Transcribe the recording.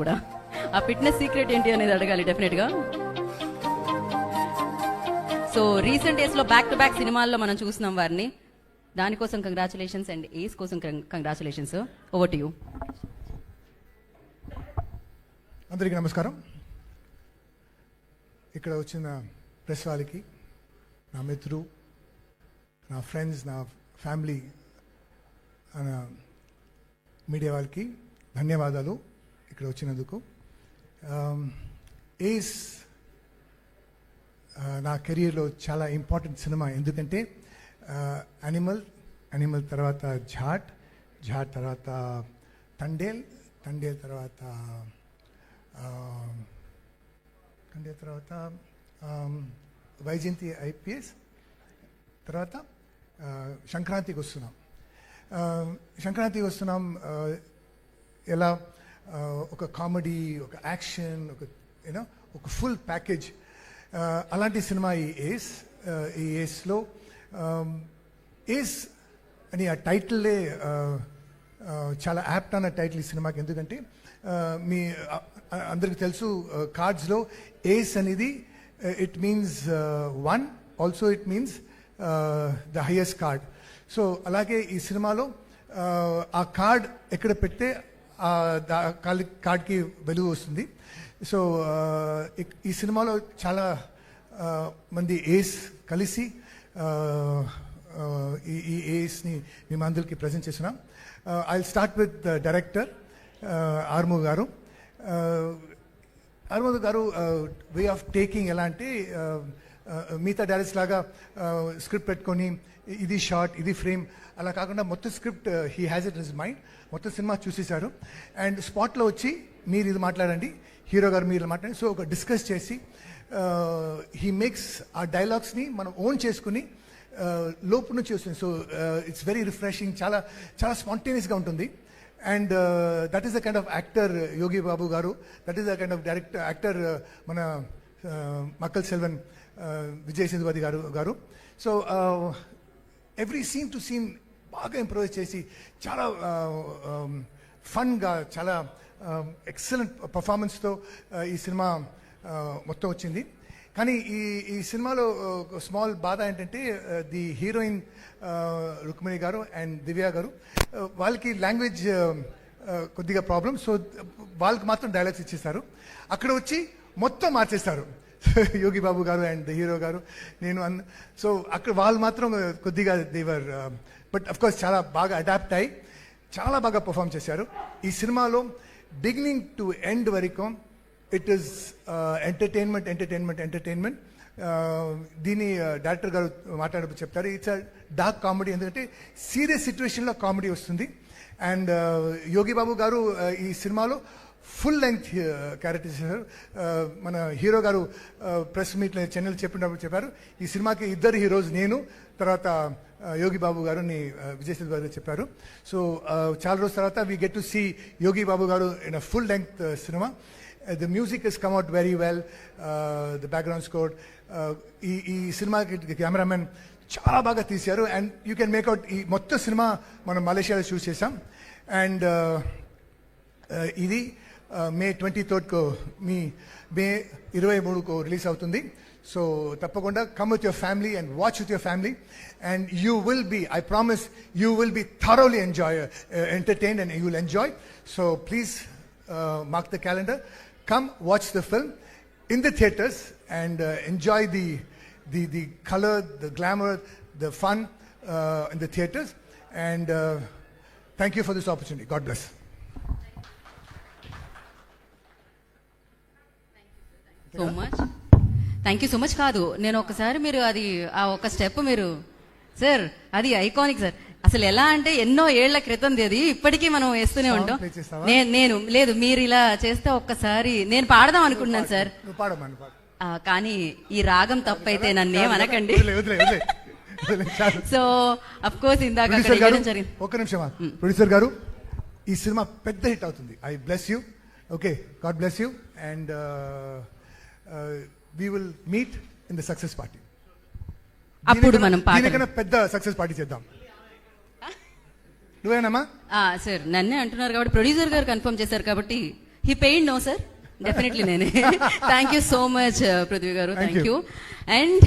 కూడా ఆ fitness secret ఏంటి అనేది అడగాలి డెఫినెట్గా. సో రీసెంట్ డేస్ లో బ్యాక్ టు బ్యాక్ సినిమాల్లో మనం చూస్తున్నాం వారిని. దానికోసం కంగ్రాచులేషన్స్ అండ్ ఏస్ కోసం కంగ్రాచులేషన్స్. Over to you. అందరికీ నమస్కారం. ఇక్కడ వచ్చిన ప్రెస్ వాళ్ళకి, నా మిత్రులు, నా ఫ్రెండ్స్, నా ఫ్యామిలీ, మీడియా వాళ్ళకి ధన్యవాదాలు ఇక్కడ వచ్చినందుకు. ఏస్ నా కెరీర్లో చాలా ఇంపార్టెంట్ సినిమా. ఎందుకంటే యానిమల్ తర్వాత ఝాట్ తర్వాత తండేల్ తర్వాత వైజయంతి ఐపీఎస్ తర్వాత సంక్రాంతికి వస్తున్నాం. ఎలా ఒక కామెడీ, ఒక యాక్షన్, ఒక ఫుల్ ప్యాకేజ్, అలాంటి సినిమా ఈ ఏస్లో. ఏస్ అని ఆ టైటిల్లే చాలా యాప్ట్ అన్న టైటిల్ ఈ సినిమాకి. ఎందుకంటే మీ అందరికి తెలుసు, కార్డ్స్లో ఏస్ అనేది it means 1, also it means the highest card. So అలాగే ఈ సినిమాలో ఆ కార్డ్ ఎక్కడ పెడితే కార్డ్కి వెలుగు వస్తుంది. సో ఈ సినిమాలో చాలా మంది ఏస్ కలిసి ఈ ఏస్ని మేము అందరికి ప్రజెంట్ చేస్తున్నాం. I will start with director Armoor garu. Way of taking ఎలా అంటే, మిగతా డైరెక్టర్స్ లాగా స్క్రిప్ట్ పెట్టుకొని ఇది షార్ట్, ఇది ఫ్రేమ్ అలా కాకుండా మొత్తం script he has it in his mind. మొత్తం సినిమా చూసేశారు అండ్ స్పాట్లో వచ్చి మీరు ఇది మాట్లాడండి, హీరో గారు మీరు మాట్లాడండి. సో ఒక డిస్కస్ చేసి హీ మేక్స్ ఆ డైలాగ్స్ని మనం ఓన్ చేసుకుని లోపు నుంచి వస్తుంది. సో ఇట్స్ వెరీ రిఫ్రెషింగ్, చాలా చాలా స్పాంటేనియస్గా ఉంటుంది. And that is the kind of actor Yogi Babu garu. That is the kind of actor మన Makkal Selvan Vijay Sethupathi garu. So every scene to scene బాగా ఇంప్రూవైజ్ చేసి చాలా ఫన్గా, చాలా ఎక్సలెంట్ పర్ఫార్మెన్స్తో ఈ సినిమా మొత్తం వచ్చింది. కానీ ఈ సినిమాలో స్మాల్ బాధ ఏంటంటే, ది హీరోయిన్ రుక్మిణి గారు అండ్ దివ్య గారు, వాళ్ళకి లాంగ్వేజ్ కొద్దిగా ప్రాబ్లం. సో వాళ్ళకి మాత్రం డైలాగ్స్ ఇచ్చేస్తారు, అక్కడ వచ్చి మొత్తం మార్చేస్తారు యోగి బాబు గారు అండ్ హీరో గారు, నేను. సో అక్కడ వాళ్ళు మాత్రం కొద్దిగా దేవర్, బట్ అఫ్ కోర్స్ చాలా బాగా అడాప్ట్ అయ్యి చాలా బాగా పర్ఫామ్ చేశారు. ఈ సినిమాలో బిగినింగ్ టు ఎండ్ వరకు ఇట్ ఈస్ ఎంటర్టైన్మెంట్. దీని డైరెక్టర్ గారు మాట్లాడేప్పుడు చెప్తారు, ఇట్స్ అ డార్క్ కామెడీ. ఎందుకంటే సీరియస్ సిచ్యువేషన్లో కామెడీ వస్తుంది. అండ్ యోగి బాబు గారు ఈ సినిమాలో ఫుల్ లెంగ్త్ క్యారెక్టర్ చేశారు. మన హీరో గారు ప్రెస్ మీట్లో చెన్నైలో చెప్పినప్పుడు చెప్పారు, ఈ సినిమాకి ఇద్దరు హీరోస్, నేను తర్వాత యోగి బాబు గారు విజయ్ సేతుపతి గారు చెప్పారు. సో చాలా రోజుల తర్వాత వీ గెట్ టు సీ యోగి బాబు గారు in a full length cinema. The music has come out very well, the background score. ఈ సినిమాకి కెమెరామెన్ చాలా బాగా తీశారు. అండ్ యూ కెన్ మేక్అవుట్ ఈ మొత్తం సినిమా మనం మలేషియాలో షూట్ చేసాం. అండ్ ఇది మే 23 మే 23 రిలీజ్ అవుతుంది. సో తప్పకుండా come with your family and watch with your family and you will be, I promise, you will be thoroughly entertained and you will enjoy. So please mark the calendar. Come watch the film in the theaters and enjoy the color, the glamour, the fun in the theaters. And thank you for this opportunity. God bless. So much, thank you so much. కాదు, నేను ఒకసారి మీరు అది ఆ ఒక step మీరు sir, అది iconic sir. అసలు ఎలా అంటే ఎన్నో ఏళ్ల క్రితం అది ఇప్పటికీ మనం వేస్తూనే ఉంటాం. నేను లేదు, మీరు ఇలా చేస్తే ఒక్కసారి నేను పాడదాం అనుకుంటున్నాను సార్, కానీ ఈ రాగం తప్పైతే నన్ను ఏమనకండి. సో అఫ్ కోర్స్ ఇందాక ఒక్క నిమిషం, ప్రొడ్యూసర్ గారు, ఈ సినిమా పెద్ద హిట్ అవుతుంది. I bless you. Okay, God bless you. And we will meet in the success party. అప్పుడు మనం పెద్ద సక్సెస్ పార్టీ చేద్దాం. నువ్వేనమ్మా? సార్ నన్నే అంటున్నారు కాబట్టి, ప్రొడ్యూసర్ గారు కన్ఫర్మ్ చేశారు కాబట్టి he paid no sir, definitely నేనే. Thank you so much Prithvi garu, Thank thank you. You. And